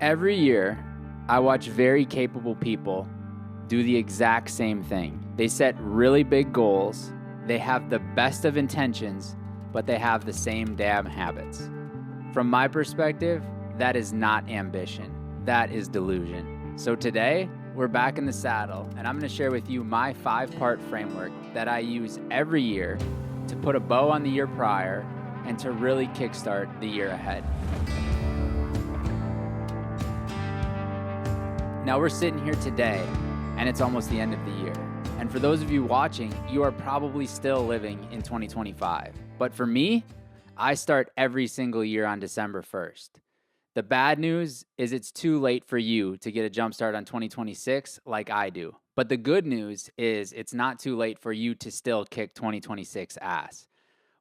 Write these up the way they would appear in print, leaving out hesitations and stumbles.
Every year, I watch very capable people do the exact same thing. They set really big goals, they have the best of intentions, but they have the same damn habits. From my perspective, that is not ambition, that is delusion. So today, we're back in the saddle, and I'm going to share with you my 5-part framework that I use every year to put a bow on the year prior and to really kickstart the year ahead. Now we're sitting here today, and it's almost the end of the year. And for those of you watching, you are probably still living in 2025. But for me, I start every single year on December 1st. The bad news is it's too late for you to get a jump start on 2026 like I do. But the good news is it's not too late for you to still kick 2026 ass.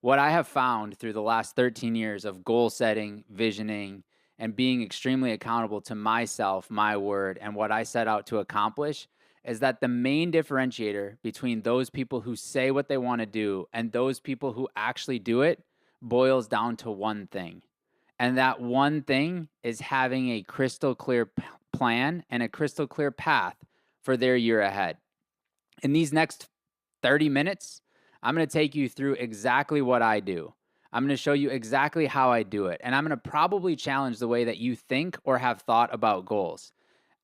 What I have found through the last 13 years of goal setting, visioning, and being extremely accountable to myself, my word, and what I set out to accomplish is that the main differentiator between those people who say what they want to do and those people who actually do it boils down to one thing. And that one thing is having a crystal clear plan and a crystal clear path for their year ahead. In these next 30 minutes, I'm going to take you through exactly what I do. I'm going to show you exactly how I do it. And I'm going to probably challenge the way that you think or have thought about goals.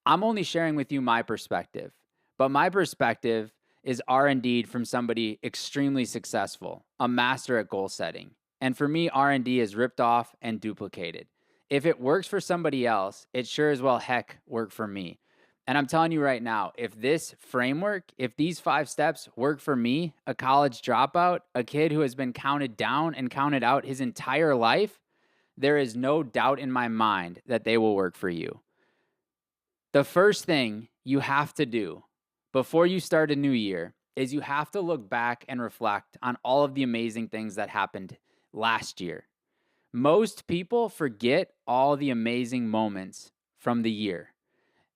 I'm only sharing with you my perspective, but my perspective is R&D from somebody extremely successful, a master at goal setting. And for me, R&D is ripped off and duplicated. If it works for somebody else, it sure as well heck worked for me. And I'm telling you right now, if this framework, if these 5 steps work for me, a college dropout, a kid who has been counted down and counted out his entire life, there is no doubt in my mind that they will work for you. The first thing you have to do before you start a new year is you have to look back and reflect on all of the amazing things that happened last year. Most people forget all the amazing moments from the year.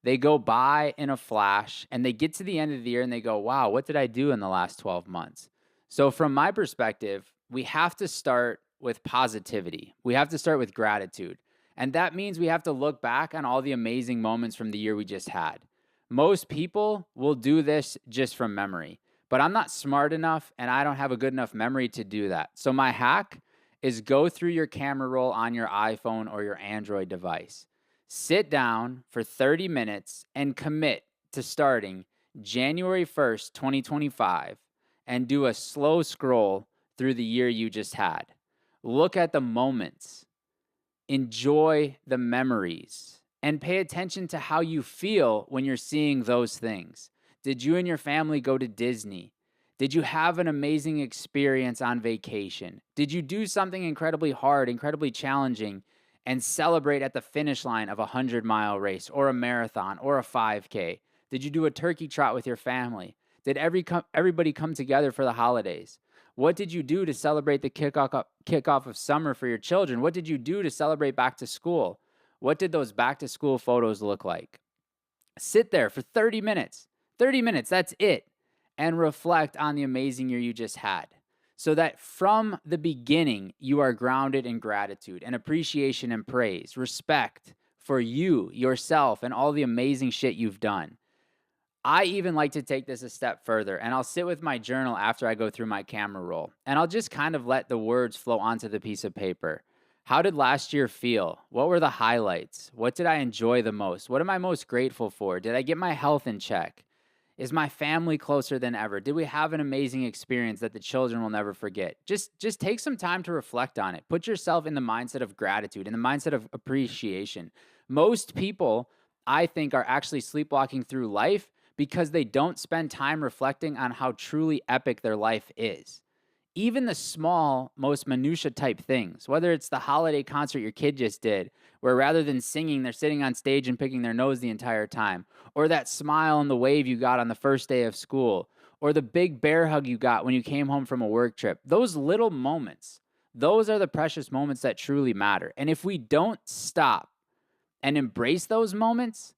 They go by in a flash and they get to the end of the year and they go, wow, what did I do in the last 12 months? So from my perspective, we have to start with positivity. We have to start with gratitude. And that means we have to look back on all the amazing moments from the year we just had. Most people will do this just from memory, but I'm not smart enough and I don't have a good enough memory to do that. So my hack is go through your camera roll on your iPhone or your Android device. Sit down for 30 minutes and commit to starting January 1st, 2025, and do a slow scroll through the year you just had. Look at the moments, enjoy the memories, and pay attention to how you feel when you're seeing those things. Did you and your family go to Disney? Did you have an amazing experience on vacation? Did you do something incredibly hard, incredibly challenging, and celebrate at the finish line of a 100-mile race or a marathon or a 5K? Did you do a turkey trot with your family? Did everybody come together for the holidays? What did you do to celebrate the kickoff of summer for your children? What did you do to celebrate back to school? What did those back to school photos look like? Sit there for 30 minutes. 30 minutes, that's it. And reflect on the amazing year you just had, so that from the beginning, you are grounded in gratitude and appreciation and praise, respect for you, yourself, and all the amazing shit you've done. I even like to take this a step further, and I'll sit with my journal after I go through my camera roll, and I'll just kind of let the words flow onto the piece of paper. How did last year feel? What were the highlights? What did I enjoy the most? What am I most grateful for? Did I get my health in check? Is my family closer than ever? Did we have an amazing experience that the children will never forget? Just take some time to reflect on it. Put yourself in the mindset of gratitude, in the mindset of appreciation. Most people, I think, are actually sleepwalking through life because they don't spend time reflecting on how truly epic their life is. Even the small, most minutia type things, whether it's the holiday concert your kid just did, where rather than singing, they're sitting on stage and picking their nose the entire time, or that smile and the wave you got on the first day of school, or the big bear hug you got when you came home from a work trip. Those little moments, those are the precious moments that truly matter. And if we don't stop and embrace those moments,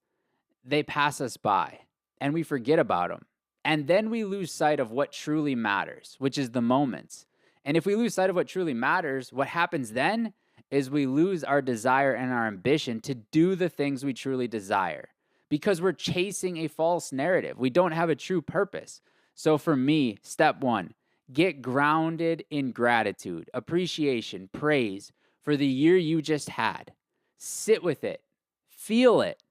they pass us by and we forget about them. And then we lose sight of what truly matters, which is the moments. And if we lose sight of what truly matters, what happens then is we lose our desire and our ambition to do the things we truly desire because we're chasing a false narrative. We don't have a true purpose. So for me, step one, get grounded in gratitude, appreciation, praise for the year you just had. Sit with it, feel it,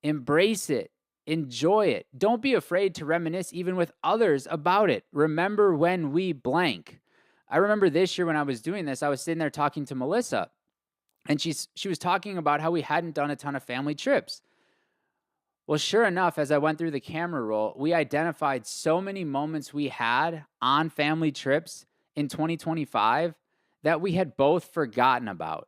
embrace it, enjoy it. Don't be afraid to reminisce even with others about it. Remember when we blank. I remember this year when I was doing this, I was sitting there talking to Melissa, and she was talking about how we hadn't done a ton of family trips. Well, sure enough, as I went through the camera roll, we identified so many moments we had on family trips in 2025 that we had both forgotten about.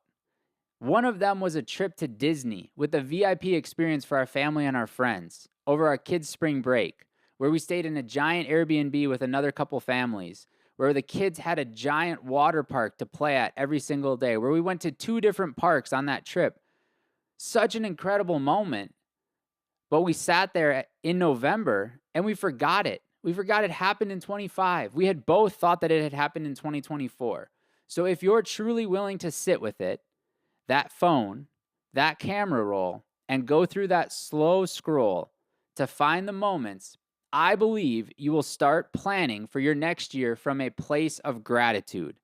One of them was a trip to Disney with a VIP experience for our family and our friends over our kids' spring break, where we stayed in a giant Airbnb with another couple families, where the kids had a giant water park to play at every single day, where we went to 2 different parks on that trip. Such an incredible moment. But we sat there in November and we forgot it. We forgot it happened in 25. We had both thought that it had happened in 2024. So if you're truly willing to sit with it, that phone, that camera roll, and go through that slow scroll to find the moments, I believe you will start planning for your next year from a place of gratitude,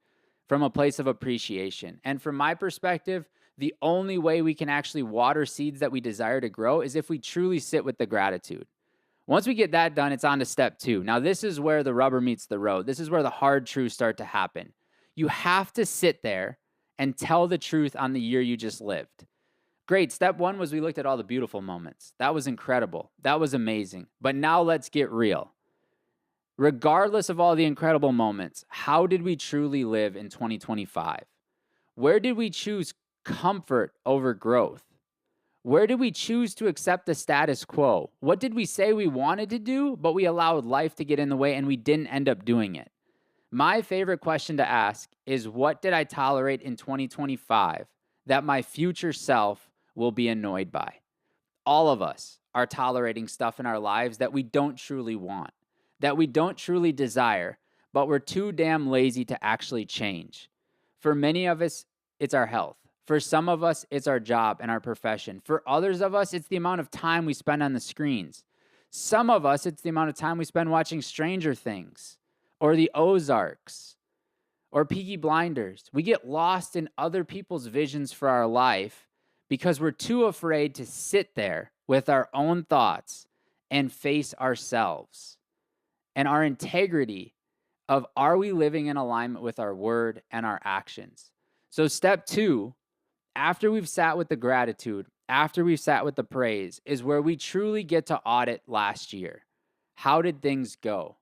from a place of appreciation. And from my perspective, the only way we can actually water seeds that we desire to grow is if we truly sit with the gratitude. Once we get that done, it's on to step 2. Now, this is where the rubber meets the road. This is where the hard truths start to happen. You have to sit there and tell the truth on the year you just lived. Great. Step 1 was we looked at all the beautiful moments. That was incredible. That was amazing. But now let's get real. Regardless of all the incredible moments, how did we truly live in 2025? Where did we choose comfort over growth? Where did we choose to accept the status quo? What did we say we wanted to do, but we allowed life to get in the way and we didn't end up doing it? My favorite question to ask is, what did I tolerate in 2025 that my future self will be annoyed by? All of us are tolerating stuff in our lives that we don't truly want, that we don't truly desire, but we're too damn lazy to actually change. For many of us, it's our health. For some of us, it's our job and our profession. For others of us, it's the amount of time we spend on the screens. Some of us, it's the amount of time we spend watching Stranger Things or the Ozarks or Peaky Blinders. We get lost in other people's visions for our life because we're too afraid to sit there with our own thoughts and face ourselves and our integrity of, are we living in alignment with our word and our actions? So step 2, after we've sat with the gratitude, after we've sat with the praise, is where we truly get to audit last year. How did things go?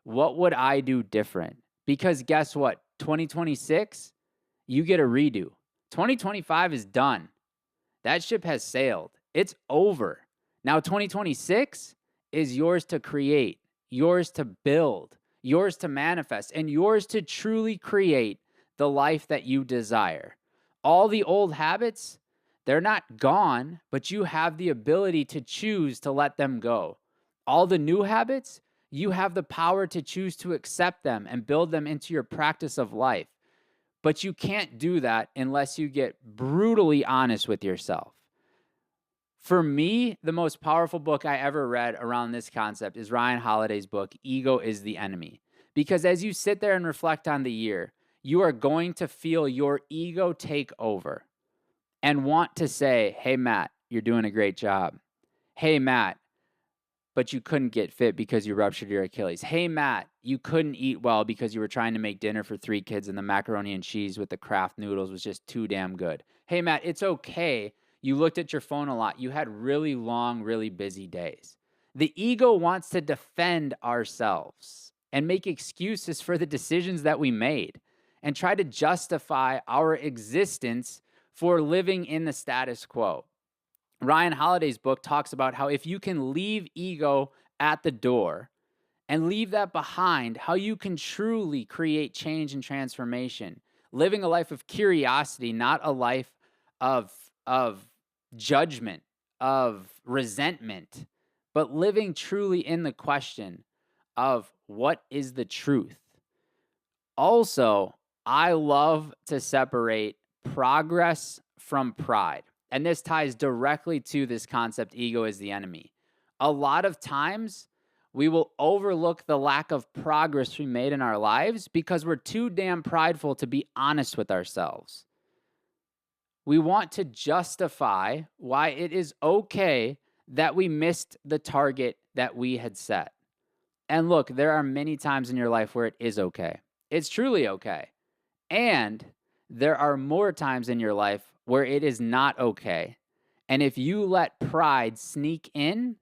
What would I do different? Because guess what? 2026, you get a redo. 2025 is done. That ship has sailed. It's over. Now 2026 is yours to create, yours to build, yours to manifest, and yours to truly create the life that you desire. All the old habits, they're not gone, but you have the ability to choose to let them go. All the new habits, you have the power to choose to accept them and build them into your practice of life. But you can't do that unless you get brutally honest with yourself. For me, the most powerful book I ever read around this concept is Ryan Holiday's book, Ego is the Enemy. Because as you sit there and reflect on the year, you are going to feel your ego take over and want to say, hey, Matt, you're doing a great job. Hey, Matt, but you couldn't get fit because you ruptured your Achilles. Hey, Matt, you couldn't eat well because you were trying to make dinner for 3 kids and the macaroni and cheese with the Kraft noodles was just too damn good. Hey, Matt, it's okay. You looked at your phone a lot. You had really long, really busy days. The ego wants to defend ourselves and make excuses for the decisions that we made and try to justify our existence for living in the status quo. Ryan Holiday's book talks about how if you can leave ego at the door and leave that behind, how you can truly create change and transformation, living a life of curiosity, not a life of judgment, of resentment, but living truly in the question of what is the truth. Also, I love to separate progress from pride. And this ties directly to this concept, ego is the enemy. A lot of times, we will overlook the lack of progress we made in our lives because we're too damn prideful to be honest with ourselves. We want to justify why it is okay that we missed the target that we had set. And look, there are many times in your life where it is okay. It's truly okay. And there are more times in your life where it is not okay. And if you let pride sneak in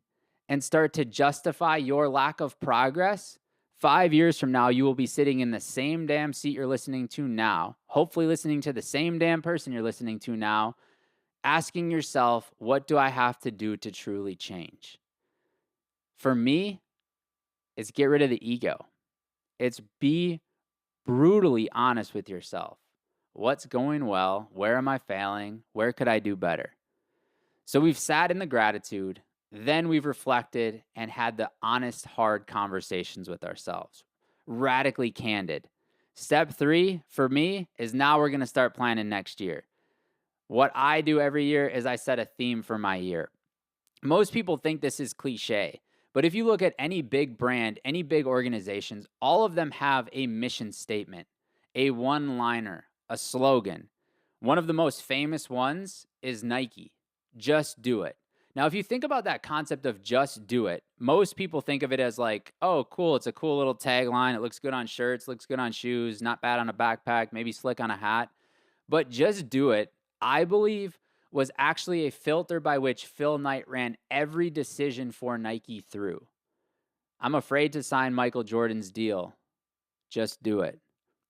and start to justify your lack of progress, 5 years from now, you will be sitting in the same damn seat you're listening to now, hopefully listening to the same damn person you're listening to now, asking yourself, what do I have to do to truly change? For me, it's get rid of the ego. It's be brutally honest with yourself. What's going well? Where am I failing? Where could I do better? So we've sat in the gratitude, then we've reflected and had the honest, hard conversations with ourselves. Radically candid. Step 3 for me is now we're going to start planning next year. What I do every year is I set a theme for my year. Most people think this is cliche, but if you look at any big brand, any big organizations, all of them have a mission statement, a one-liner, a slogan. One of the most famous ones is Nike, just do it. Now, if you think about that concept of just do it, most people think of it as like, oh, cool, it's a cool little tagline. It looks good on shirts, looks good on shoes, not bad on a backpack, maybe slick on a hat. But just do it, I believe, was actually a filter by which Phil Knight ran every decision for Nike through. I'm afraid to sign Michael Jordan's deal. Just do it.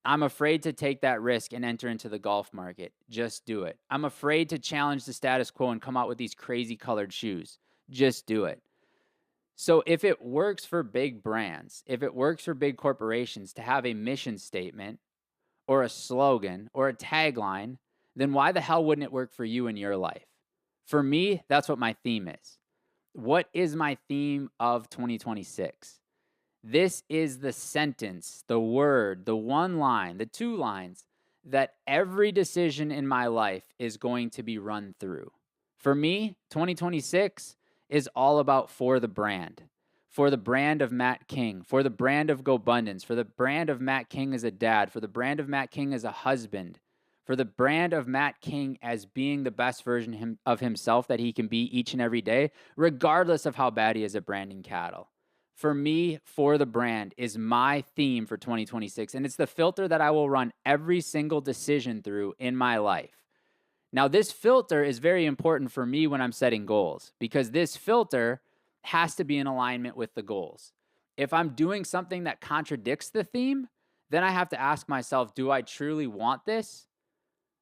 I'm afraid to take that risk and enter into the golf market. Just do it. I'm afraid to challenge the status quo and come out with these crazy colored shoes. Just do it. So if it works for big brands, if it works for big corporations to have a mission statement or a slogan or a tagline, then why the hell wouldn't it work for you in your life? For me, that's what my theme is. What is my theme of 2026? This is the sentence, the word, the one line, the two lines that every decision in my life is going to be run through. For me, 2026 is all about for the brand of Matt King, for the brand of GoBundance, for the brand of Matt King as a dad, for the brand of Matt King as a husband, for the brand of Matt King as being the best version of himself that he can be each and every day, regardless of how bad he is at branding cattle. For me, for the brand is my theme for 2026, and it's the filter that I will run every single decision through in my life. Now, this filter is very important for me when I'm setting goals because this filter has to be in alignment with the goals. If I'm doing something that contradicts the theme, then I have to ask myself, do I truly want this?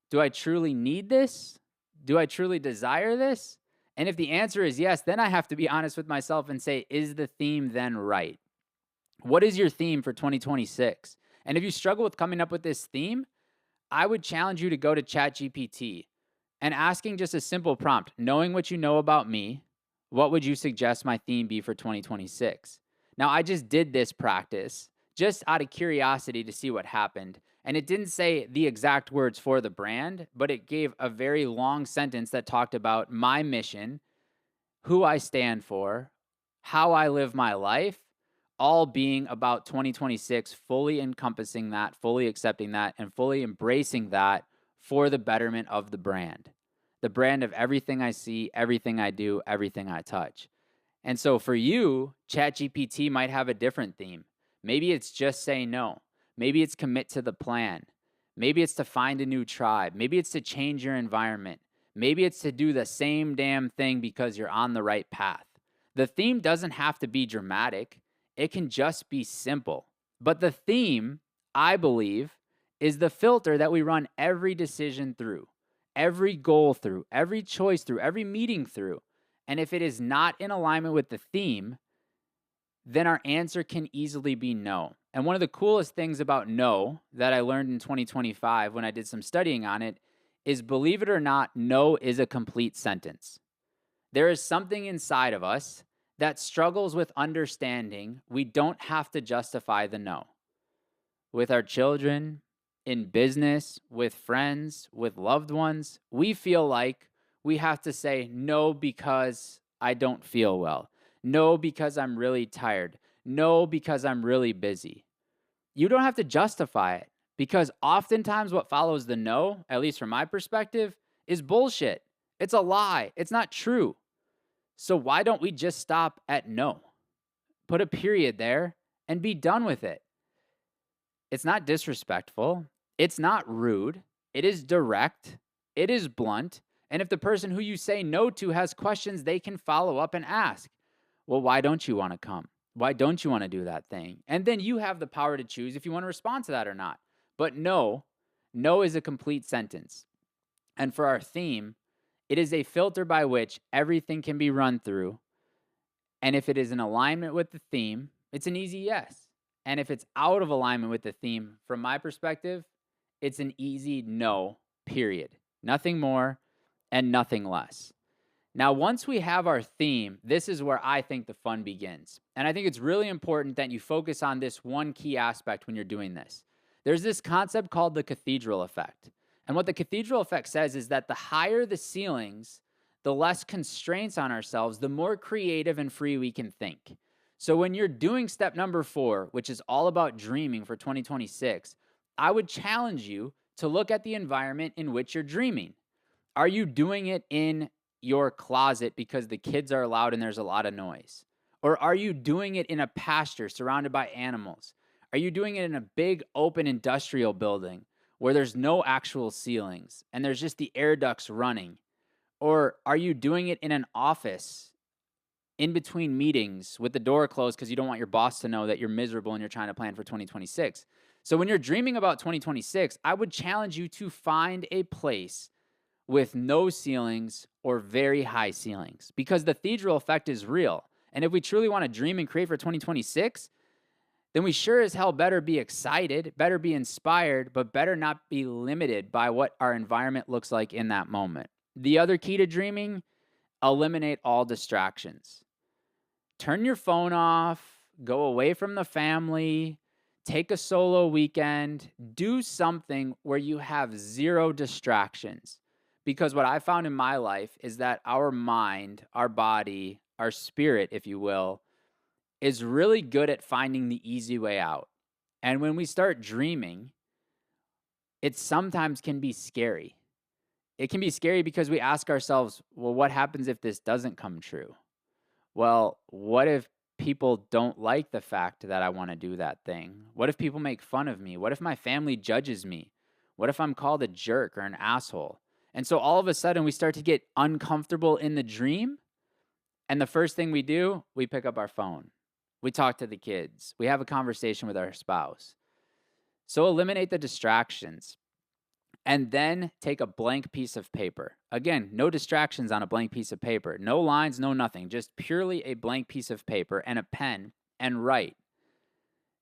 Do I truly need this? Do I truly desire this? And if the answer is yes, then I have to be honest with myself and say, is the theme then right? What is your theme for 2026? And if you struggle with coming up with this theme, I would challenge you to go to ChatGPT and asking just a simple prompt, knowing what you know about me, what would you suggest my theme be for 2026? Now, I just did this practice just out of curiosity to see what happened. And it didn't say the exact words for the brand, but it gave a very long sentence that talked about my mission, who I stand for, how I live my life, all being about 2026, fully encompassing that, fully accepting that, and fully embracing that for the betterment of the brand of everything I see, everything I do, everything I touch. And so for you, ChatGPT might have a different theme. Maybe it's just say no. Maybe it's commit to the plan. Maybe it's to find a new tribe. Maybe it's to change your environment. Maybe it's to do the same damn thing because you're on the right path. The theme doesn't have to be dramatic. It can just be simple. But the theme, I believe, is the filter that we run every decision through, every goal through, every choice through, every meeting through. And if it is not in alignment with the theme, then our answer can easily be no. And one of the coolest things about no that I learned in 2025 when I did some studying on it is, believe it or not, no is a complete sentence. There is something inside of us that struggles with understanding we don't have to justify the no. With our children, in business, with friends, with loved ones, we feel like we have to say no because I don't feel well. No, because I'm really tired. No, because I'm really busy. You don't have to justify it because oftentimes what follows the no, at least from my perspective, is bullshit. It's a lie. It's not true. So why don't we just stop at no? Put a period there and be done with it. It's not disrespectful. It's not rude. It is direct. It is blunt. And if the person who you say no to has questions, they can follow up and ask, well, why don't you want to come? Why don't you want to do that thing? And then you have the power to choose if you want to respond to that or not. But no is a complete sentence. And for our theme, it is a filter by which everything can be run through. And if it is in alignment with the theme, it's an easy yes. And if it's out of alignment with the theme, from my perspective, it's an easy no, period. Nothing more and nothing less. Now, once we have our theme, this is where I think the fun begins. And I think it's really important that you focus on this one key aspect when you're doing this. There's this concept called the cathedral effect. And what the cathedral effect says is that the higher the ceilings, the less constraints on ourselves, the more creative and free we can think. So when you're doing step number 4, which is all about dreaming for 2026, I would challenge you to look at the environment in which you're dreaming. Are you doing it in your closet because the kids are loud and there's a lot of noise? Or are you doing it in a pasture surrounded by animals? Are you doing it in a big open industrial building where there's no actual ceilings and there's just the air ducts running? Or are you doing it in an office in between meetings with the door closed because you don't want your boss to know that you're miserable and you're trying to plan for 2026? So when you're dreaming about 2026, I would challenge you to find a place with no ceilings or very high ceilings, because the cathedral effect is real. And if we truly want to dream and create for 2026, then we sure as hell better be excited, better be inspired, but better not be limited by what our environment looks like in that moment. The other key to dreaming, eliminate all distractions. Turn your phone off, go away from the family, take a solo weekend, do something where you have zero distractions. Because what I found in my life is that our mind, our body, our spirit, if you will, is really good at finding the easy way out. And when we start dreaming, it sometimes can be scary. It can be scary because we ask ourselves, well, what happens if this doesn't come true? Well, what if people don't like the fact that I want to do that thing? What if people make fun of me? What if my family judges me? What if I'm called a jerk or an asshole? And so all of a sudden we start to get uncomfortable in the dream. And the first thing we do, we pick up our phone. We talk to the kids. We have a conversation with our spouse. So eliminate the distractions. And then take a blank piece of paper. Again, no distractions on a blank piece of paper. No lines, no nothing. Just purely a blank piece of paper and a pen and write.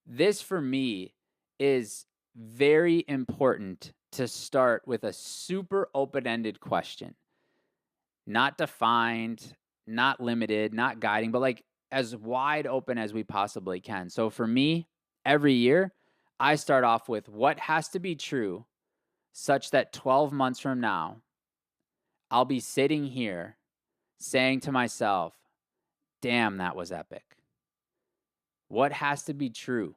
This for me is very important to start with a super open-ended question. Not defined, not limited, not guiding, but like as wide open as we possibly can. So for me, every year, I start off with what has to be true such that 12 months from now, I'll be sitting here saying to myself, damn, that was epic. What has to be true?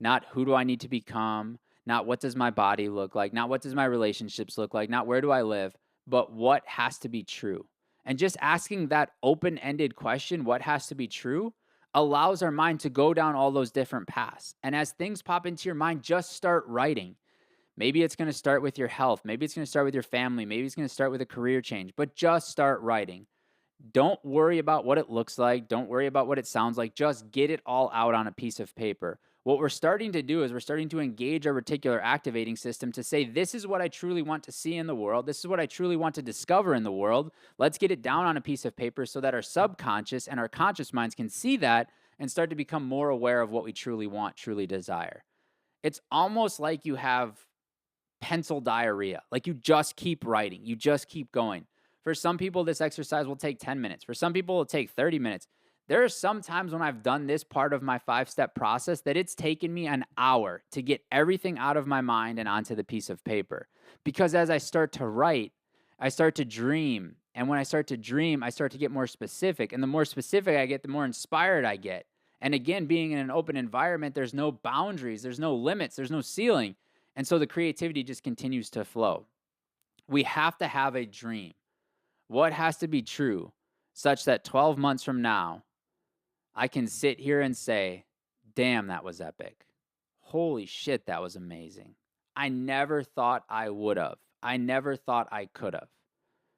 Not who do I need to become, not what does my body look like, not what does my relationships look like, not where do I live, but what has to be true. And just asking that open-ended question, what has to be true, allows our mind to go down all those different paths. And as things pop into your mind, just start writing. Maybe it's going to start with your health. Maybe it's going to start with your family. Maybe it's going to start with a career change, but just start writing. Don't worry about what it looks like. Don't worry about what it sounds like. Just get it all out on a piece of paper. What we're starting to do is we're starting to engage our reticular activating system to say, this is what I truly want to see in the world. This is what I truly want to discover in the world. Let's get it down on a piece of paper so that our subconscious and our conscious minds can see that and start to become more aware of what we truly want, truly desire. It's almost like you have pencil diarrhea. Like you just keep writing. You just keep going. For some people, this exercise will take 10 minutes. For some people, it'll take 30 minutes. There are some times when I've done this part of my 5-step process that it's taken me an hour to get everything out of my mind and onto the piece of paper. Because as I start to write, I start to dream. And when I start to dream, I start to get more specific. And the more specific I get, the more inspired I get. And again, being in an open environment, there's no boundaries, there's no limits, there's no ceiling. And so the creativity just continues to flow. We have to have a dream. What has to be true such that 12 months from now, I can sit here and say, damn, that was epic. Holy shit, that was amazing. I never thought I would have. I never thought I could have.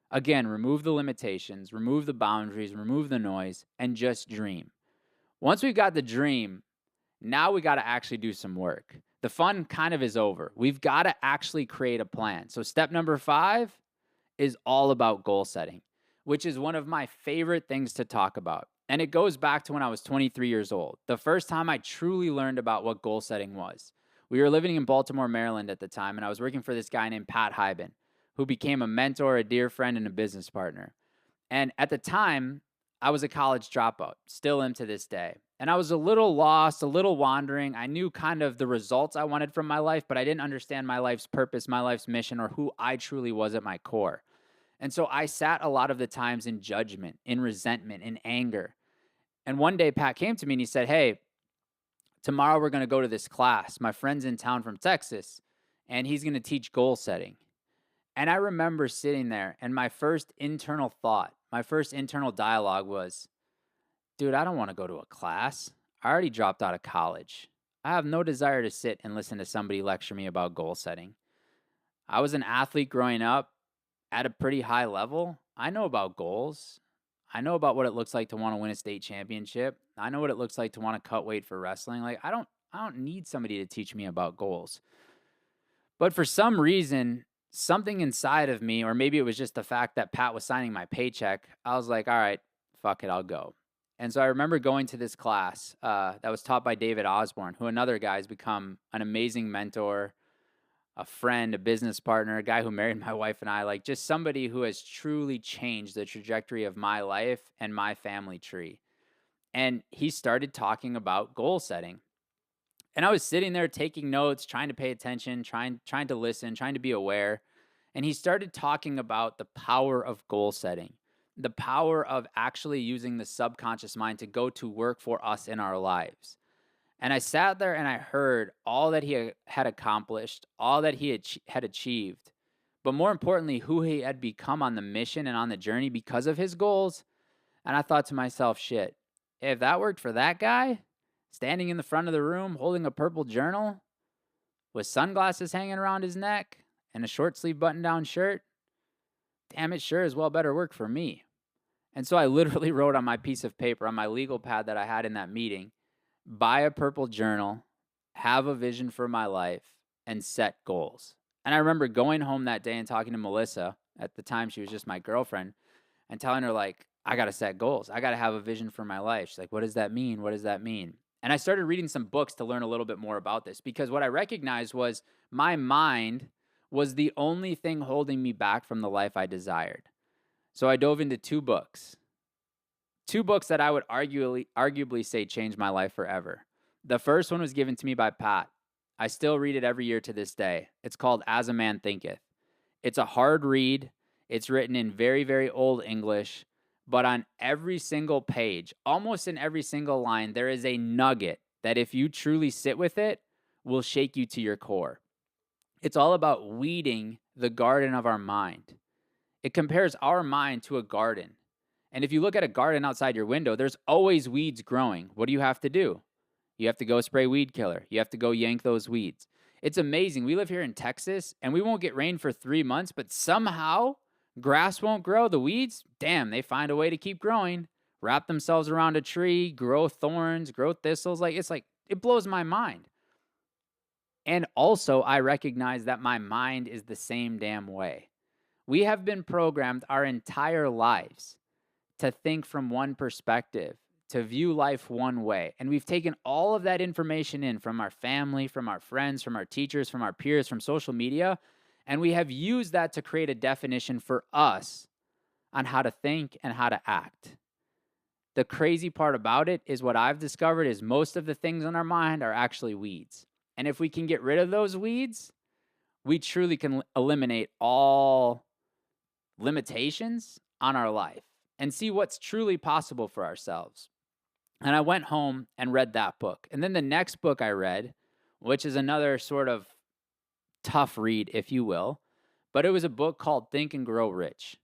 Again, remove the limitations, remove the boundaries, remove the noise, and just dream. Once we've got the dream, now we got to actually do some work. The fun kind of is over. We've got to actually create a plan. So step number 5 is all about goal setting, which is one of my favorite things to talk about. And it goes back to when I was 23 years old. The first time I truly learned about what goal setting was. We were living in Baltimore, Maryland at the time, and I was working for this guy named Pat Hyben, who became a mentor, a dear friend, and a business partner. And at the time, I was a college dropout, still am to this day. And I was a little lost, a little wandering. I knew kind of the results I wanted from my life, but I didn't understand my life's purpose, my life's mission, or who I truly was at my core. And so I sat a lot of the times in judgment, in resentment, in anger. And one day Pat came to me and he said, hey, tomorrow we're going to go to this class. My friend's in town from Texas, and he's going to teach goal setting. And I remember sitting there, and my first internal thought, my first internal dialogue was, dude, I don't want to go to a class. I already dropped out of college. I have no desire to sit and listen to somebody lecture me about goal setting. I was an athlete growing up at a pretty high level. I know about goals. I know about what it looks like to want to win a state championship. I know what it looks like to want to cut weight for wrestling. Like I don't need somebody to teach me about goals. But for some reason, something inside of me, or maybe it was just the fact that Pat was signing my paycheck, I was like, all right, fuck it, I'll go. And so I remember going to this class that was taught by David Osborne, who another guy has become an amazing mentor, a friend, a business partner, a guy who married my wife and I, like just somebody who has truly changed the trajectory of my life and my family tree. And he started talking about goal setting. And I was sitting there taking notes, trying to pay attention, trying to listen, trying to be aware. And he started talking about the power of goal setting, the power of actually using the subconscious mind to go to work for us in our lives. And I sat there and I heard all that he had accomplished, all that he had achieved, but more importantly, who he had become on the mission and on the journey because of his goals. And I thought to myself, shit, if that worked for that guy, standing in the front of the room, holding a purple journal with sunglasses hanging around his neck and a short sleeve button down shirt, damn, it sure as well better work for me. And so I literally wrote on my piece of paper, on my legal pad that I had in that meeting, buy a purple journal, have a vision for my life, and set goals. And I remember going home that day and talking to Melissa. At the time, she was just my girlfriend, and telling her, like, I got to set goals. I got to have a vision for my life. She's like, what does that mean? What does that mean? And I started reading some books to learn a little bit more about this, because what I recognized was my mind was the only thing holding me back from the life I desired. So I dove into two books that I would arguably say changed my life forever. The first one was given to me by Pat. I still read it every year to this day. It's called As a Man Thinketh. It's a hard read. It's written in very, very old English. But on every single page, almost in every single line, there is a nugget that if you truly sit with it, will shake you to your core. It's all about weeding the garden of our mind. It compares our mind to a garden. And if you look at a garden outside your window, there's always weeds growing. What do you have to do? You have to go spray weed killer. You have to go yank those weeds. It's amazing. We live here in Texas, and we won't get rain for 3 months, but somehow grass won't grow. The weeds, damn, they find a way to keep growing, wrap themselves around a tree, grow thorns, grow thistles. It blows my mind. And also, I recognize that my mind is the same damn way. We have been programmed our entire lives to think from one perspective, to view life one way. And we've taken all of that information in from our family, from our friends, from our teachers, from our peers, from social media, and we have used that to create a definition for us on how to think and how to act. the crazy part about it is what I've discovered is most of the things in our mind are actually weeds. And if we can get rid of those weeds, we truly can eliminate all limitations on our life and see what's truly possible for ourselves. And I went home and read that book. And then the next book I read, which is another sort of tough read, if you will, but it was a book called Think and Grow Rich.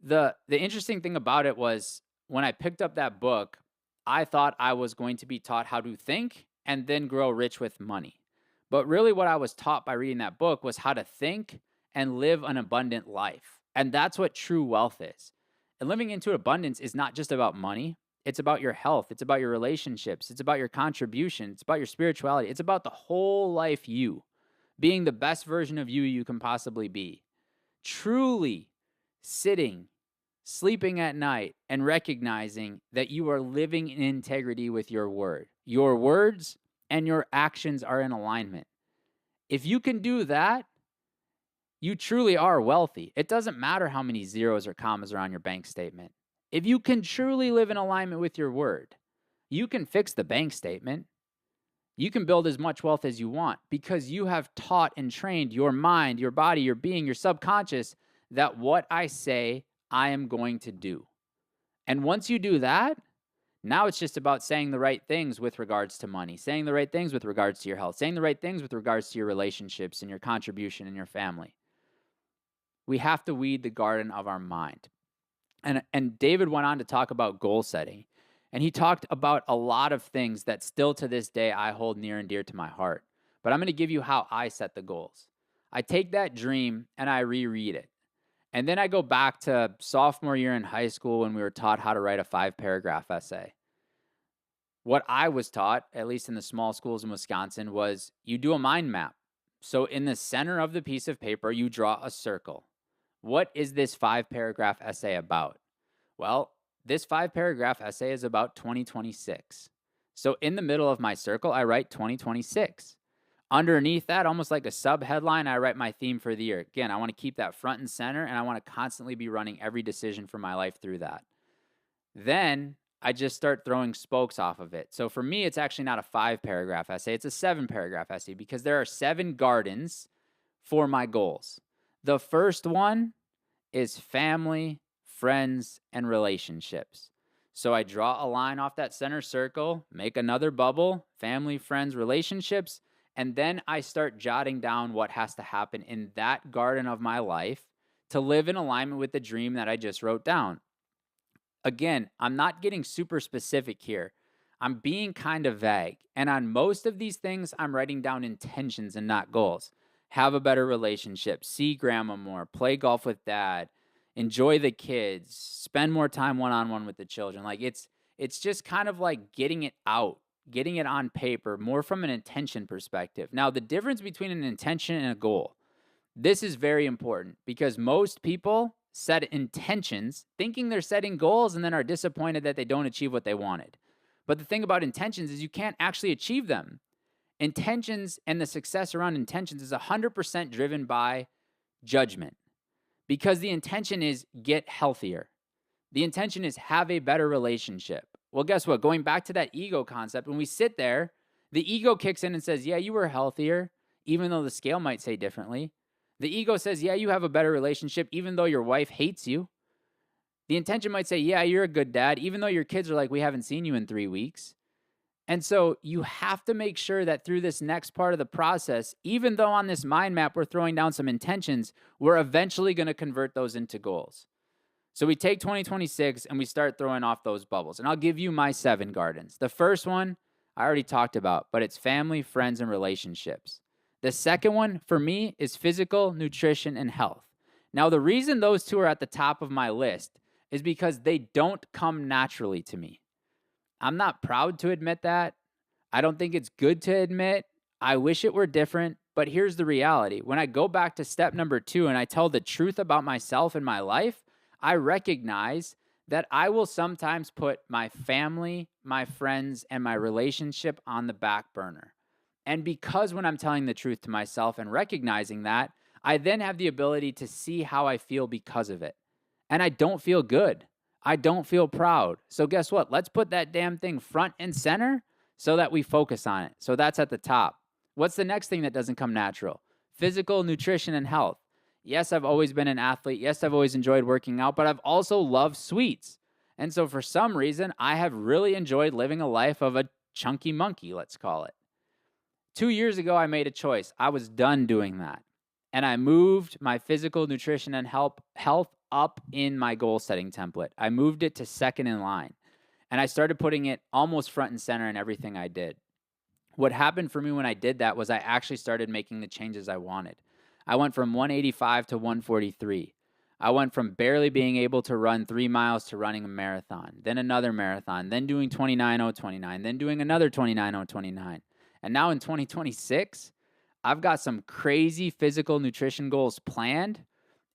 The interesting thing about it was when I picked up that book, I thought I was going to be taught how to think and then grow rich with money. But really what I was taught by reading that book was how to think and live an abundant life. And that's what true wealth is. And living into abundance is not just about money. It's about your health. It's about your relationships. It's about your contribution. It's about your spirituality. It's about the whole life you, being the best version of you can possibly be. Truly sitting, sleeping at night, and recognizing that you are living in integrity with your word. Your words and your actions are in alignment. If you can do that, you truly are wealthy. It doesn't matter how many zeros or commas are on your bank statement. If you can truly live in alignment with your word, you can fix the bank statement. You can build as much wealth as you want because you have taught and trained your mind, your body, your being, your subconscious that what I say, I am going to do. And once you do that, now it's just about saying the right things with regards to money, saying the right things with regards to your health, saying the right things with regards to your relationships and your contribution and your family. We have to weed the garden of our mind. And David went on to talk about goal setting. And he talked about a lot of things that still to this day I hold near and dear to my heart. But I'm going to give you how I set the goals. I take that dream and I reread it. And then I go back to sophomore year in high school when we were taught how to write a 5-paragraph essay. What I was taught, at least in the small schools in Wisconsin, was you do a mind map. So in the center of the piece of paper, you draw a circle. What is this 5-paragraph essay about? Well, this 5-paragraph essay is about 2026. So in the middle of my circle, I write 2026. Underneath that, almost like a sub-headline, I write my theme for the year. Again, I want to keep that front and center, and I want to constantly be running every decision for my life through that. Then I just start throwing spokes off of it. So for me, it's actually not a 5-paragraph essay. It's a 7-paragraph essay because there are 7 gardens for my goals. The first one is family, friends, and relationships. So I draw a line off that center circle, make another bubble, family, friends, relationships, and then I start jotting down what has to happen in that garden of my life to live in alignment with the dream that I just wrote down. Again, I'm not getting super specific here. I'm being kind of vague. And on most of these things, I'm writing down intentions and not goals. Have a better relationship, see grandma more, play golf with dad, enjoy the kids, spend more time one-on-one with the children. Like it's just kind of like getting it out, getting it on paper, more from an intention perspective. Now, the difference between an intention and a goal, this is very important because most people set intentions thinking they're setting goals and then are disappointed that they don't achieve what they wanted. But the thing about intentions is you can't actually achieve them. Intentions and the success around intentions is 100% driven by judgment because the intention is get healthier. The intention is have a better relationship. Well, guess what? Going back to that ego concept, when we sit there, the ego kicks in and says, yeah, you were healthier, even though the scale might say differently. The ego says, yeah, you have a better relationship, even though your wife hates you. The intention might say, yeah, you're a good dad, even though your kids are like, we haven't seen you in 3 weeks. And so you have to make sure that through this next part of the process, even though on this mind map we're throwing down some intentions, we're eventually going to convert those into goals. So we take 2026 and we start throwing off those bubbles. And I'll give you my 7 gardens. The first one I already talked about, but it's family, friends, and relationships. The second one for me is physical, nutrition, and health. Now, the reason those 2 are at the top of my list is because they don't come naturally to me. I'm not proud to admit that. I don't think it's good to admit. I wish it were different, but here's the reality. When I go back to step number 2 and I tell the truth about myself and my life, I recognize that I will sometimes put my family, my friends, and my relationship on the back burner. And because when I'm telling the truth to myself and recognizing that, I then have the ability to see how I feel because of it. And I don't feel good. I don't feel proud. So guess what? Let's put that damn thing front and center so that we focus on it. So that's at the top. What's the next thing that doesn't come natural? Physical, nutrition, and health. Yes, I've always been an athlete. Yes, I've always enjoyed working out, but I've also loved sweets. And so for some reason, I have really enjoyed living a life of a chunky monkey, let's call it. 2 years ago, I made a choice. I was done doing that. And I moved my physical, nutrition, and health up in my goal setting template. I moved it to second in line. And I started putting it almost front and center in everything I did. What happened for me when I did that was I actually started making the changes I wanted. I went from 185 to 143. I went from barely being able to run 3 miles to running a marathon, then another marathon, then doing 29:029, then doing another 29:029. And now in 2026, I've got some crazy physical nutrition goals planned.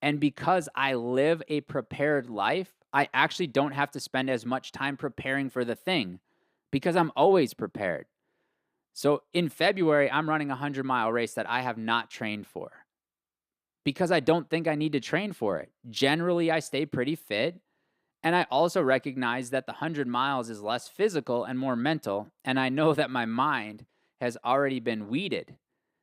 And because I live a prepared life, I actually don't have to spend as much time preparing for the thing because I'm always prepared. So in February, I'm running a 100-mile race that I have not trained for because I don't think I need to train for it. Generally, I stay pretty fit. And I also recognize that the 100 miles is less physical and more mental. And I know that my mind has already been weeded.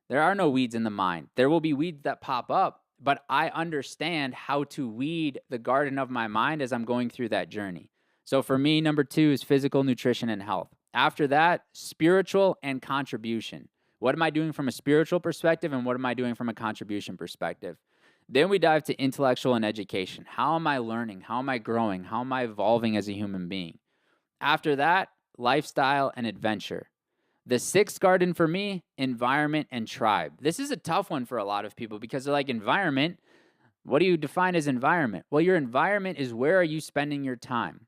There are no weeds in the mind. There will be weeds that pop up, but I understand how to weed the garden of my mind as I'm going through that journey. So for me, number 2 is physical, nutrition, and health. After that, spiritual and contribution. What am I doing from a spiritual perspective and what am I doing from a contribution perspective? Then we dive to intellectual and education. How am I learning? How am I growing? How am I evolving as a human being? After that, lifestyle and adventure. The 6th garden for me, environment and tribe. This is a tough one for a lot of people because they're like, environment, what do you define as environment? Well, your environment is where are you spending your time?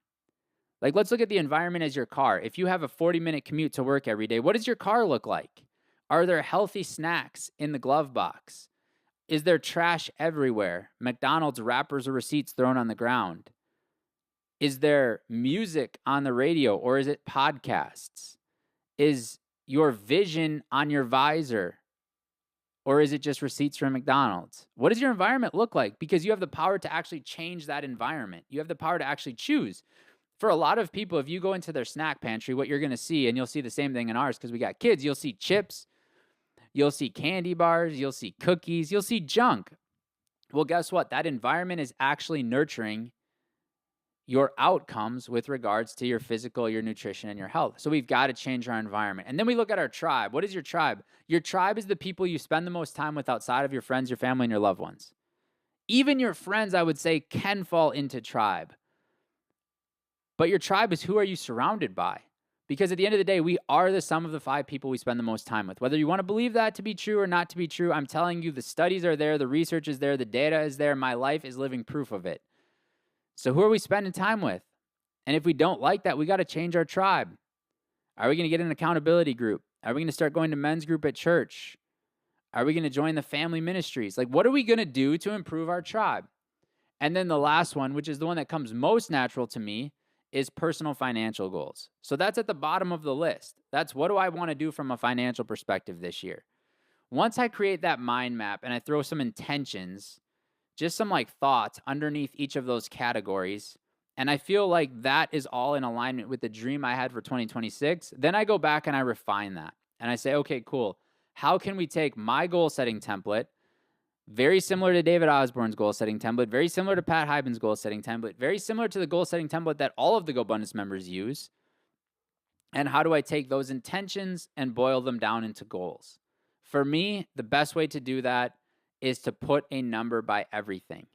Like, let's look at the environment as your car. If you have a 40-minute commute to work every day, what does your car look like? Are there healthy snacks in the glove box? Is there trash everywhere? McDonald's wrappers or receipts thrown on the ground? Is there music on the radio or is it podcasts? Is your vision on your visor or is it just receipts from McDonald's? What does your environment look like? Because you have the power to actually change that environment. You have the power to actually choose. For a lot of people, if you go into their snack pantry, what you're going to see, and you'll see the same thing in ours because we got kids, you'll see chips, you'll see candy bars, you'll see cookies, you'll see junk. Well, guess what? That environment is actually nurturing your outcomes with regards to your physical, your nutrition, and your health. So we've got to change our environment. And then we look at our tribe. What is your tribe? Your tribe is the people you spend the most time with outside of your friends, your family, and your loved ones. Even your friends, I would say, can fall into tribe. But your tribe is who are you surrounded by? Because at the end of the day, we are the sum of the 5 people we spend the most time with. Whether you want to believe that to be true or not to be true, I'm telling you the studies are there, the research is there, the data is there, my life is living proof of it. So who are we spending time with? And if we don't like that, we got to change our tribe. Are we going to get an accountability group? Are we going to start going to men's group at church? Are we going to join the family ministries? Like, what are we going to do to improve our tribe? And then the last one, which is the one that comes most natural to me, is personal financial goals. So that's at the bottom of the list. That's what do I want to do from a financial perspective this year? Once I create that mind map and I throw some intentions, just some like thoughts underneath each of those categories, and I feel like that is all in alignment with the dream I had for 2026, then I go back and I refine that. And I say, okay, cool. How can we take my goal setting template, very similar to David Osborne's goal setting template, very similar to Pat Hyben's goal setting template, very similar to the goal setting template that all of the GoBundance members use. And how do I take those intentions and boil them down into goals? For me, the best way to do that is to put a number by everything.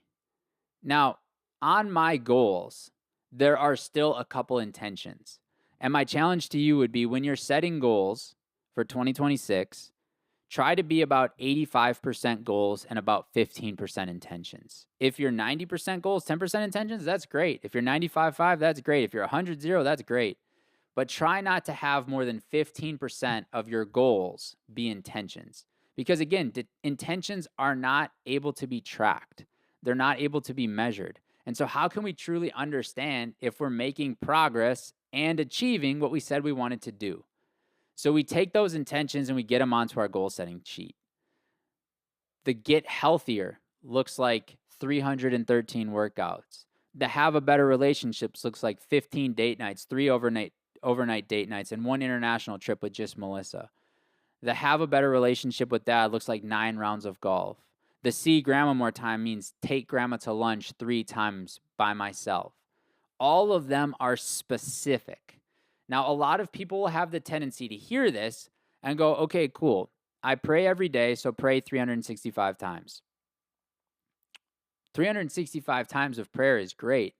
Now, on my goals, there are still a couple intentions. And my challenge to you would be when you're setting goals for 2026, try to be about 85% goals and about 15% intentions. If you're 90% goals, 10% intentions, that's great. If you're 95.5, that's great. If you're 100.0, that's great. But try not to have more than 15% of your goals be intentions. Because again, intentions are not able to be tracked. They're not able to be measured. And so how can we truly understand if we're making progress and achieving what we said we wanted to do? So we take those intentions and we get them onto our goal setting sheet. The get healthier looks like 313 workouts. The have a better relationships looks like 15 date nights, 3 overnight date nights, and 1 international trip with just Melissa. The have a better relationship with dad looks like 9 rounds of golf. The see grandma more time means take grandma to lunch 3 times by myself. All of them are specific. Now, a lot of people will have the tendency to hear this and go, okay, cool. I pray every day, so pray 365 times. 365 times of prayer is great,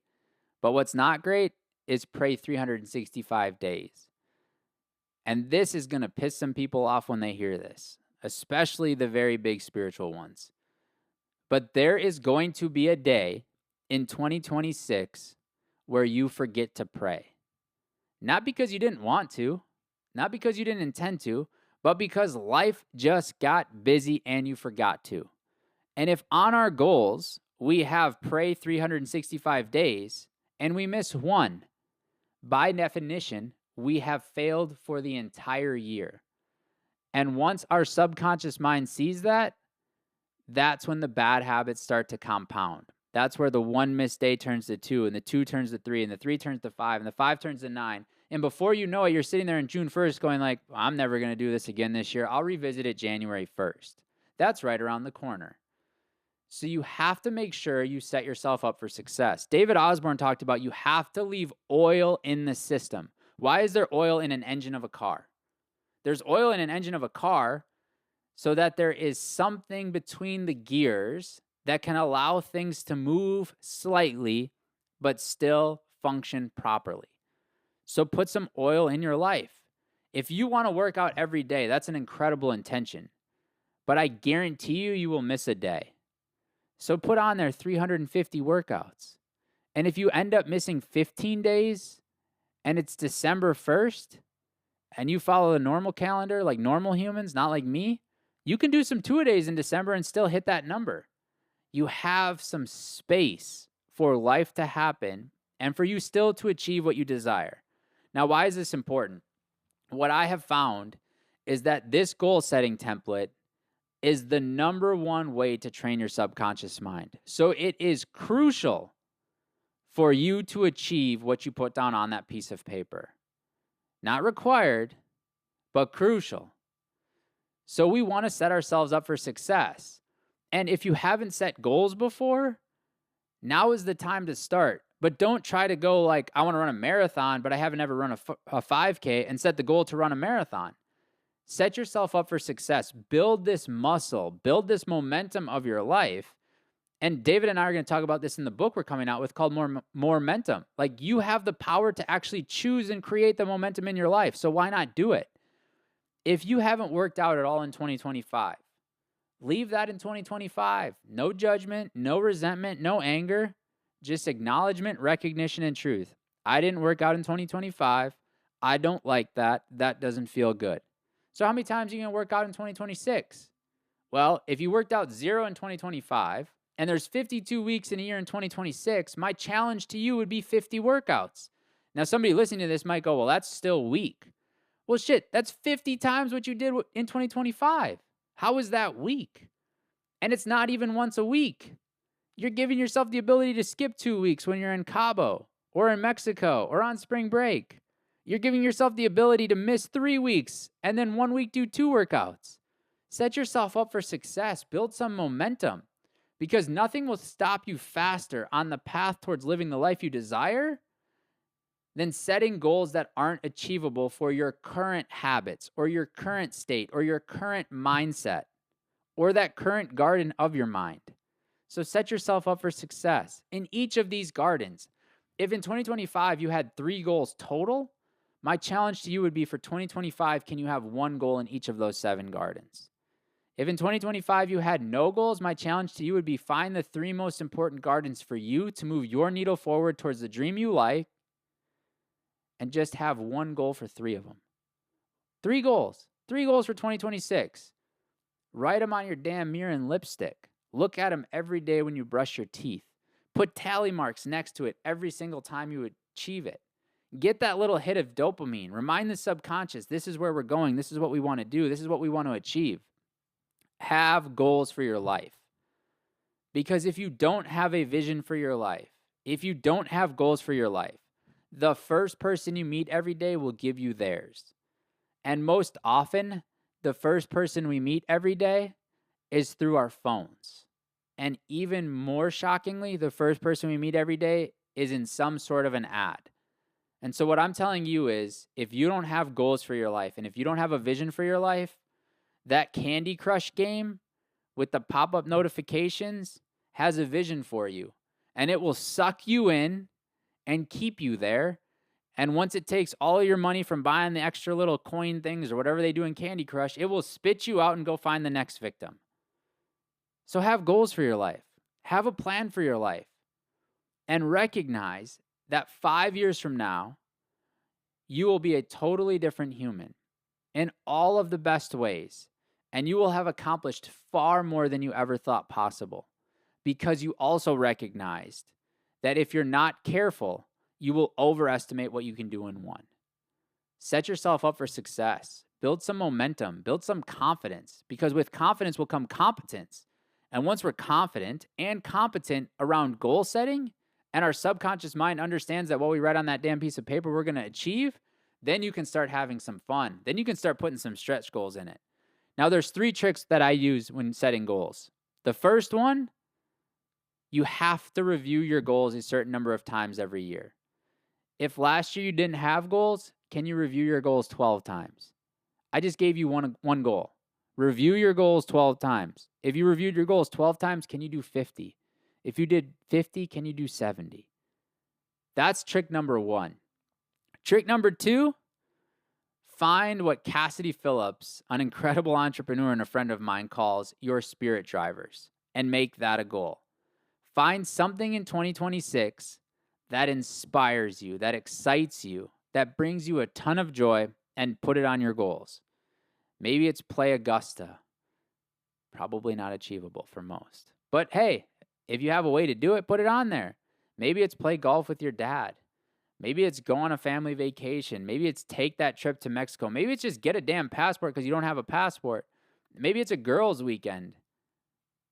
but what's not great is pray 365 days. And this is going to piss some people off when they hear this, especially the very big spiritual ones. But there is going to be a day in 2026 where you forget to pray. Not because you didn't want to, not because you didn't intend to, but because life just got busy and you forgot to. And if on our goals we have pray 365 days and we miss one, by definition, we have failed for the entire year. And once our subconscious mind sees that, that's when the bad habits start to compound. That's where the 1 missed day turns to 2, and the 2 turns to 3, and the 3 turns to 5, and the 5 turns to 9. And before you know it, you're sitting there on June 1st going like, I'm never going to do this again this year. I'll revisit it January 1st. That's right around the corner. So you have to make sure you set yourself up for success. David Osborne talked about you have to leave oil in the system. Why is there oil in an engine of a car? There's oil in an engine of a car so that there is something between the gears that can allow things to move slightly but still function properly. So put some oil in your life. If you want to work out every day, that's an incredible intention. But I guarantee you will miss a day. So put on there 350 workouts. And if you end up missing 15 days and it's December 1st and you follow the normal calendar like normal humans, not like me, you can do some 2-a-days in December and still hit that number. You have some space for life to happen and for you still to achieve what you desire. Now, why is this important? What I have found is that this goal setting template is the number one way to train your subconscious mind. So it is crucial for you to achieve what you put down on that piece of paper. Not required, but crucial. So we want to set ourselves up for success. And if you haven't set goals before, now is the time to start. But don't try to go like, I want to run a marathon, but I haven't ever run a 5K and set the goal to run a marathon. Set yourself up for success. Build this muscle. Build this momentum of your life. And David and I are going to talk about this in the book we're coming out with called More Momentum. Like, you have the power to actually choose and create the momentum in your life. So why not do it? If you haven't worked out at all in 2025, leave that in 2025. No judgment, no resentment, no anger, just acknowledgement, recognition, and truth. I didn't work out in 2025. I don't like that. That doesn't feel good. So how many times are you going to work out in 2026? Well, if you worked out 0 in 2025 and there's 52 weeks in a year in 2026, my challenge to you would be 50 workouts. Now, somebody listening to this might go, well, that's still weak. Well, shit, that's 50 times what you did in 2025. How is that weak? And it's not even once a week. You're giving yourself the ability to skip 2 weeks when you're in Cabo or in Mexico or on spring break. You're giving yourself the ability to miss 3 weeks and then 1 week do 2 workouts. Set yourself up for success. Build some momentum, because nothing will stop you faster on the path towards living the life you desire than setting goals that aren't achievable for your current habits or your current state or your current mindset or that current garden of your mind. So set yourself up for success in each of these gardens. If in 2025 you had 3 goals total, my challenge to you would be for 2025, can you have 1 goal in each of those 7 gardens? If in 2025 you had no goals, my challenge to you would be find the 3 most important gardens for you to move your needle forward towards the dream you like and just have 1 goal for 3 of them. 3 goals. 3 goals for 2026. Write them on your damn mirror in lipstick. Look at them every day when you brush your teeth. Put tally marks next to it every single time you achieve it. Get that little hit of dopamine. Remind the subconscious, this is where we're going. This is what we want to do. This is what we want to achieve. Have goals for your life. Because if you don't have a vision for your life, If you don't have goals for your life, the first person you meet every day will give you theirs. And most often, the first person we meet every day is through our phones. And even more shockingly, the first person we meet every day is in some sort of an ad. And so what I'm telling you is, if you don't have goals for your life, and if you don't have a vision for your life, that Candy Crush game with the pop-up notifications has a vision for you. And it will suck you in and keep you there. And once it takes all your money from buying the extra little coin things or whatever they do in Candy Crush, it will spit you out and go find the next victim. So have goals for your life. Have a plan for your life. And recognize that 5 years from now, you will be a totally different human in all of the best ways. And you will have accomplished far more than you ever thought possible, because you also recognized that if you're not careful, you will overestimate what you can do in one. Set yourself up for success. Build some momentum. Build some confidence, because with confidence will come competence. And once we're confident and competent around goal setting, and our subconscious mind understands that what we write on that damn piece of paper we're going to achieve, then you can start having some fun. Then you can start putting some stretch goals in it. Now, there's 3 tricks that I use when setting goals. The first one, you have to review your goals a certain number of times every year. If last year you didn't have goals, can you review your goals 12 times? I just gave you one goal. Review your goals 12 times. If you reviewed your goals 12 times, can you do 50? If you did 50, can you do 70? That's trick number 1. Trick number 2, find what Cassidy Phillips, an incredible entrepreneur and a friend of mine, calls your spirit drivers, and make that a goal. Find something in 2026 that inspires you, that excites you, that brings you a ton of joy, and put it on your goals. Maybe it's play Augusta. Probably not achievable for most. But hey, if you have a way to do it, put it on there. Maybe it's play golf with your dad. Maybe it's go on a family vacation. Maybe it's take that trip to Mexico. Maybe it's just get a damn passport because you don't have a passport. Maybe it's a girls' weekend.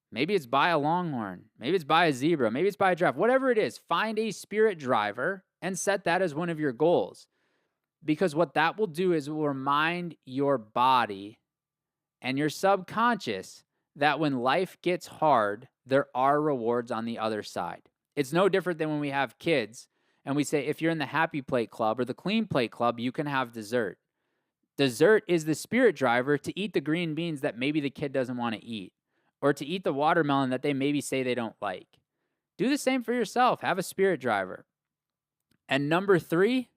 Maybe it's buy a longhorn. Maybe it's buy a zebra. Maybe it's buy a giraffe. Whatever it is, find a spirit driver and set that as one of your goals. Because what that will do is it will remind your body and your subconscious that when life gets hard, there are rewards on the other side. It's no different than when we have kids and we say, if you're in the happy plate club or the clean plate club, you can have dessert. Dessert is the spirit driver to eat the green beans that maybe the kid doesn't want to eat, or to eat the watermelon that they maybe say they don't like. Do the same for yourself. Have a spirit driver. And number three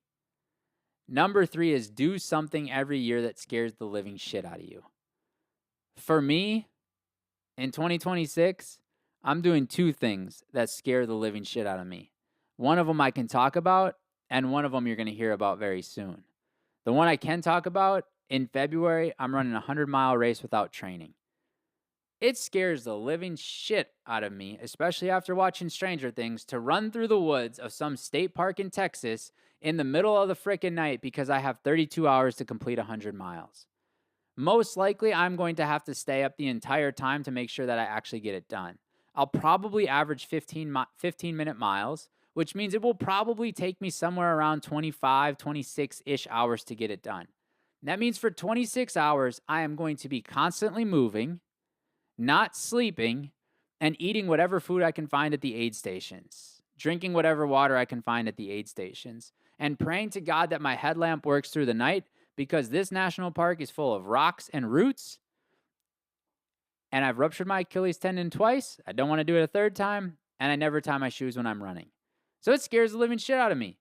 is do something every year that scares the living shit out of you. For me, in 2026, I'm doing 2 things that scare the living shit out of me. One of them I can talk about, and one of them you're going to hear about very soon. The one I can talk about, in February, I'm running a 100-mile race without training. It scares the living shit out of me, especially after watching Stranger Things, to run through the woods of some state park in Texas in the middle of the frickin' night because I have 32 hours to complete 100 miles. Most likely, I'm going to have to stay up the entire time to make sure that I actually get it done. I'll probably average 15-minute miles, which means it will probably take me somewhere around 25, 26-ish hours to get it done. That means for 26 hours, I am going to be constantly moving, not sleeping, and eating whatever food I can find at the aid stations, drinking whatever water I can find at the aid stations, and praying to God that my headlamp works through the night, because this national park is full of rocks and roots, and I've ruptured my Achilles tendon twice. I don't want to do it a third time, and I never tie my shoes when I'm running. So it scares the living shit out of me.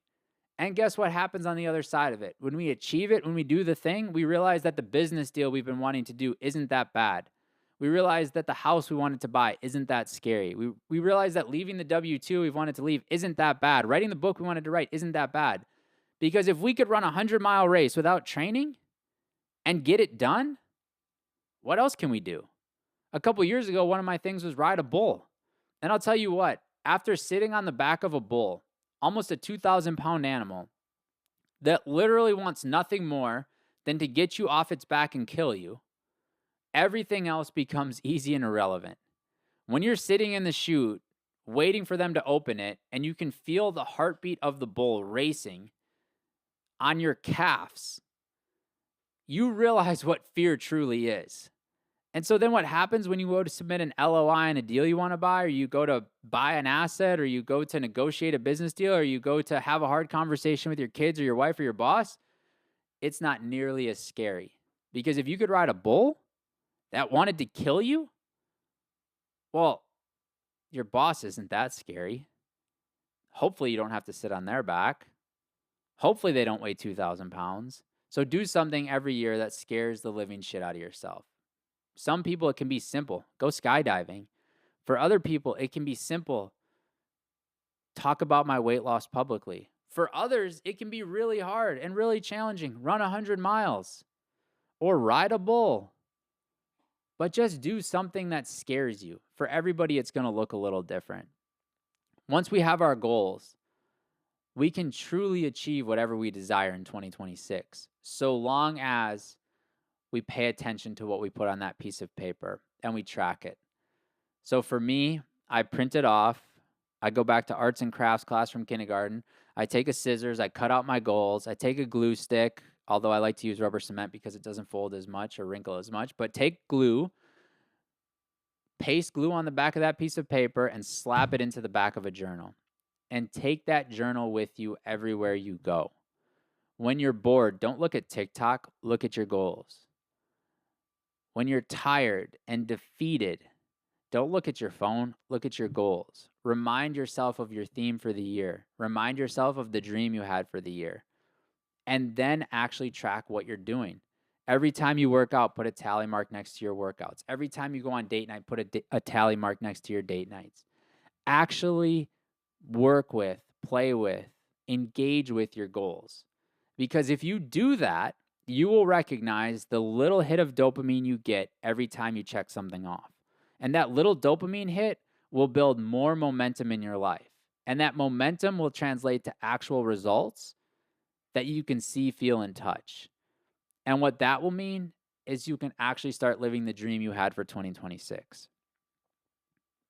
And guess what happens on the other side of it? When we achieve it, when we do the thing, we realize that the business deal we've been wanting to do isn't that bad. We realize that the house we wanted to buy isn't that scary. We realize that leaving the W-2 we've wanted to leave isn't that bad. Writing the book we wanted to write isn't that bad. Because if we could run a 100-mile race without training and get it done, what else can we do? A couple years ago, one of my things was ride a bull. And I'll tell you what, after sitting on the back of a bull, almost a 2,000-pound animal that literally wants nothing more than to get you off its back and kill you, everything else becomes easy and irrelevant. When you're sitting in the chute waiting for them to open it, and you can feel the heartbeat of the bull racing on your calves, you realize what fear truly is. And so then what happens when you go to submit an LOI on a deal you want to buy, or you go to buy an asset, or you go to negotiate a business deal, or you go to have a hard conversation with your kids or your wife or your boss? It's not nearly as scary. Because if you could ride a bull that wanted to kill you, well, your boss isn't that scary. Hopefully you don't have to sit on their back. Hopefully they don't weigh 2,000 pounds. So do something every year that scares the living shit out of yourself. Some people, it can be simple. Go skydiving. For other people, it can be simple. Talk about my weight loss publicly. For others, it can be really hard and really challenging. Run 100 miles or ride a bull. But just do something that scares you. For everybody, it's going to look a little different. Once we have our goals, we can truly achieve whatever we desire in 2026, so long as we pay attention to what we put on that piece of paper and we track it. So for me, I print it off. I go back to arts and crafts class from kindergarten. I take a scissors. I cut out my goals. I take a glue stick, although I like to use rubber cement because it doesn't fold as much or wrinkle as much. But take glue, paste glue on the back of that piece of paper, and slap it into the back of a journal. And take that journal with you everywhere you go. When you're bored, don't look at TikTok. Look at your goals. When you're tired and defeated, don't look at your phone, look at your goals. Remind yourself of your theme for the year. Remind yourself of the dream you had for the year. And then actually track what you're doing. Every time you work out, put a tally mark next to your workouts. Every time you go on date night, put a tally mark next to your date nights. Actually work with, play with, engage with your goals. Because if you do that, you will recognize the little hit of dopamine you get every time you check something off. And that little dopamine hit will build more momentum in your life. And that momentum will translate to actual results that you can see, feel, and touch. And what that will mean is you can actually start living the dream you had for 2026.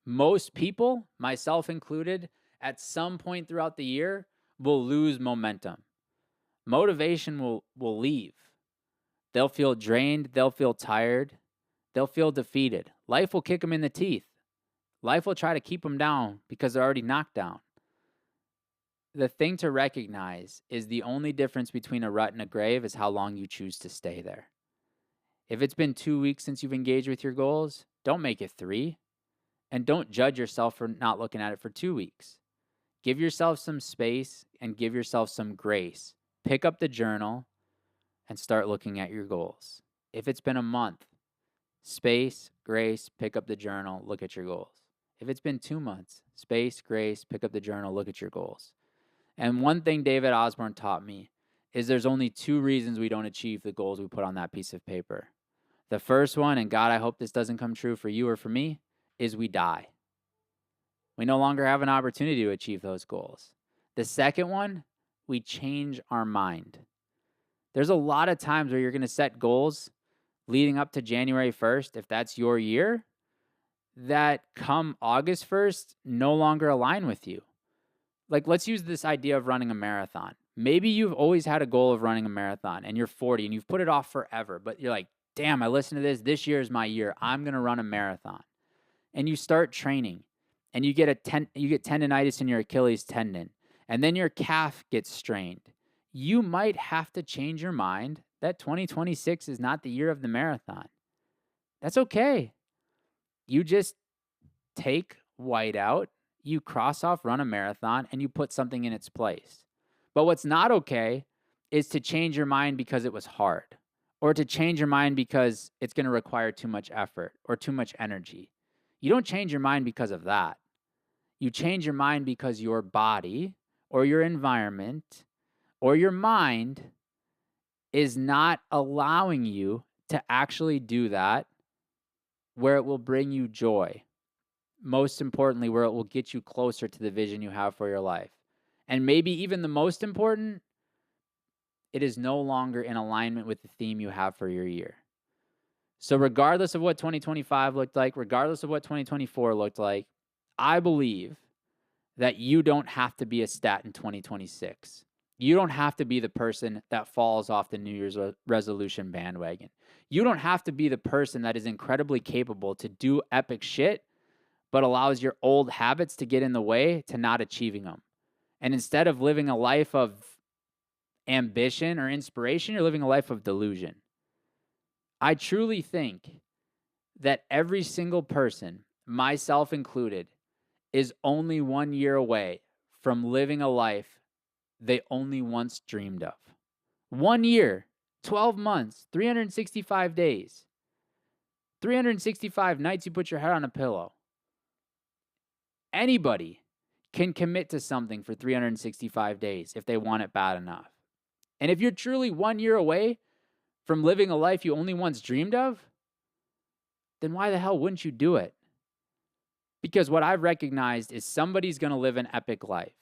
Most people, myself included, at some point throughout the year will lose momentum. Motivation will leave. They'll feel drained. They'll feel tired. They'll feel defeated. Life will kick them in the teeth. Life will try to keep them down because they're already knocked down. The thing to recognize is the only difference between a rut and a grave is how long you choose to stay there. If it's been 2 weeks since you've engaged with your goals, don't make it 3. And don't judge yourself for not looking at it for 2 weeks. Give yourself some space and give yourself some grace. Pick up the journal and start looking at your goals. If it's been a month, space, grace, pick up the journal, look at your goals. If it's been 2 months, space, grace, pick up the journal, look at your goals. And one thing David Osborne taught me is there's only 2 reasons we don't achieve the goals we put on that piece of paper. The first one, and God, I hope this doesn't come true for you or for me, is we die. We no longer have an opportunity to achieve those goals. The second one, we change our mind. There's a lot of times where you're going to set goals leading up to January 1st, if that's your year, that come August 1st no longer align with you. Like, let's use this idea of running a marathon. Maybe you've always had a goal of running a marathon and you're 40 and you've put it off forever, but you're like, damn, I listened to this. This year is my year. I'm going to run a marathon. And you start training and you get tendonitis in your Achilles tendon, and then your calf gets strained. You might have to change your mind that 2026 is not the year of the marathon. That's okay. You just take white out, you cross off run a marathon, and you put something in its place. But what's not okay is to change your mind because it was hard, or to change your mind because it's going to require too much effort or too much energy. You don't change your mind because of that. You change your mind because your body or your environment or your mind is not allowing you to actually do that where it will bring you joy. Most importantly, where it will get you closer to the vision you have for your life. And maybe even the most important, it is no longer in alignment with the theme you have for your year. So regardless of what 2025 looked like, regardless of what 2024 looked like, I believe that you don't have to be a stat in 2026. You don't have to be the person that falls off the New Year's resolution bandwagon. You don't have to be the person that is incredibly capable to do epic shit, but allows your old habits to get in the way to not achieving them. And instead of living a life of ambition or inspiration, you're living a life of delusion. I truly think that every single person, myself included, is only 1 year away from living a life they only once dreamed of. 1 year, 12 months, 365 days, 365 nights you put your head on a pillow. Anybody can commit to something for 365 days if they want it bad enough. And if you're truly 1 year away from living a life you only once dreamed of, then why the hell wouldn't you do it? Because what I've recognized is somebody's going to live an epic life.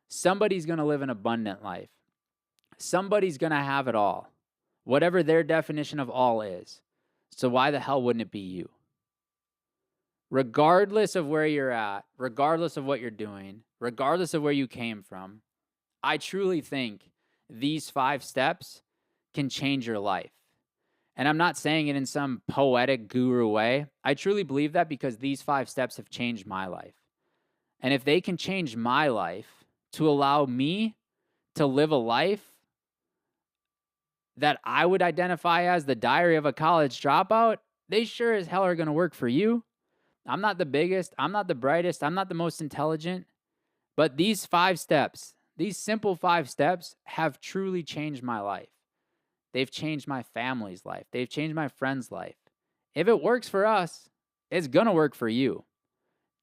Somebody's going to live an abundant life. Somebody's going to have it all, whatever their definition of all is. So why the hell wouldn't it be you? Regardless of where you're at, regardless of what you're doing, regardless of where you came from, I truly think these 5 steps can change your life. And I'm not saying it in some poetic guru way. I truly believe that because these 5 steps have changed my life. And if they can change my life to allow me to live a life that I would identify as the diary of a college dropout, they sure as hell are going to work for you. I'm not the biggest, I'm not the brightest, I'm not the most intelligent, but these 5 steps, these simple 5 steps have truly changed my life. They've changed my family's life. They've changed my friend's life. If it works for us, it's going to work for you.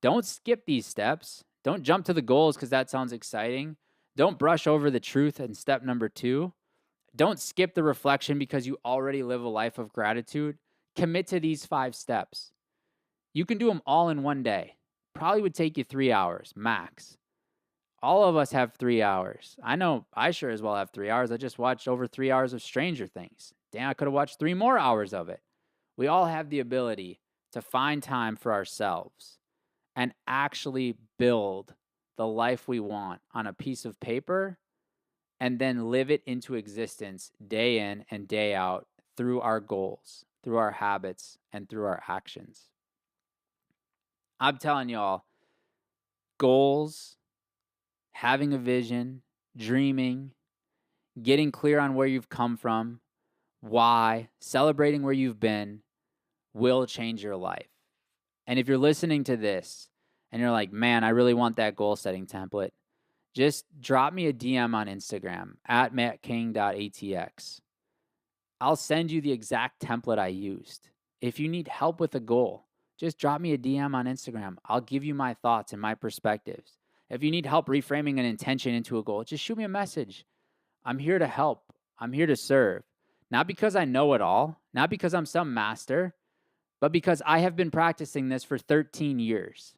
Don't skip these steps. Don't jump to the goals because that sounds exciting. Don't brush over the truth in step number 2. Don't skip the reflection because you already live a life of gratitude. Commit to these 5 steps. You can do them all in one day. Probably would take you 3 hours, max. All of us have 3 hours. I know I sure as well have 3 hours. I just watched over 3 hours of Stranger Things. Damn, I could have watched 3 more hours of it. We all have the ability to find time for ourselves and actually build the life we want on a piece of paper and then live it into existence day in and day out through our goals, through our habits, and through our actions. I'm telling y'all, goals, having a vision, dreaming, getting clear on where you've come from, why, celebrating where you've been will change your life. And if you're listening to this and you're like, man, I really want that goal setting template, just drop me a DM on Instagram at mattking.atx. I'll send you the exact template I used. If you need help with a goal, just drop me a DM on Instagram. I'll give you my thoughts and my perspectives. If you need help reframing an intention into a goal, just shoot me a message. I'm here to help. I'm here to serve. Not because I know it all, not because I'm some master, but because I have been practicing this for 13 years.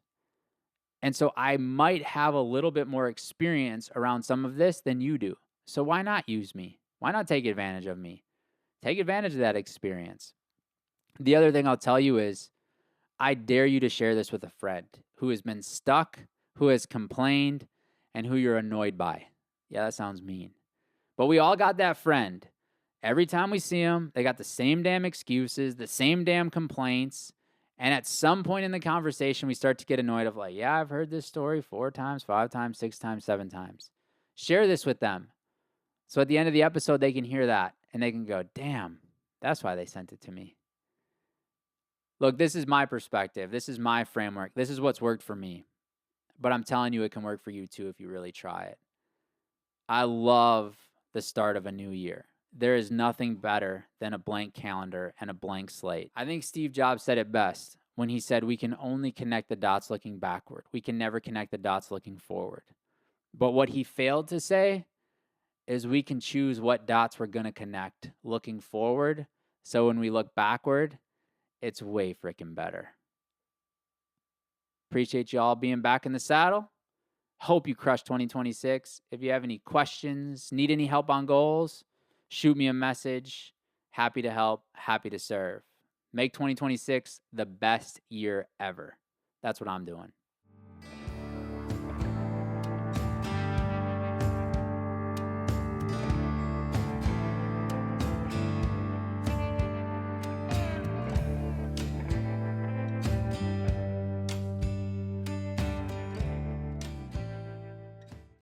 And so I might have a little bit more experience around some of this than you do. So why not use me? Why not take advantage of me? Take advantage of that experience. The other thing I'll tell you is I dare you to share this with a friend who has been stuck, who has complained, and who you're annoyed by. Yeah, that sounds mean. But we all got that friend. Every time we see them, they got the same damn excuses, the same damn complaints. And at some point in the conversation, we start to get annoyed of like, yeah, I've heard this story 4 times, 5 times, 6 times, 7 times. Share this with them. So at the end of the episode, they can hear that and they can go, damn, that's why they sent it to me. Look, this is my perspective. This is my framework. This is what's worked for me. But I'm telling you, it can work for you too if you really try it. I love the start of a new year. There is nothing better than a blank calendar and a blank slate. I think Steve Jobs said it best when he said we can only connect the dots looking backward. We can never connect the dots looking forward. But what he failed to say is we can choose what dots we're going to connect looking forward. So when we look backward, it's way freaking better. Appreciate you all being back in the saddle. Hope you crush 2026. If you have any questions, need any help on goals, shoot me a message. Happy to help, happy to serve. Make 2026 the best year ever. That's what I'm doing.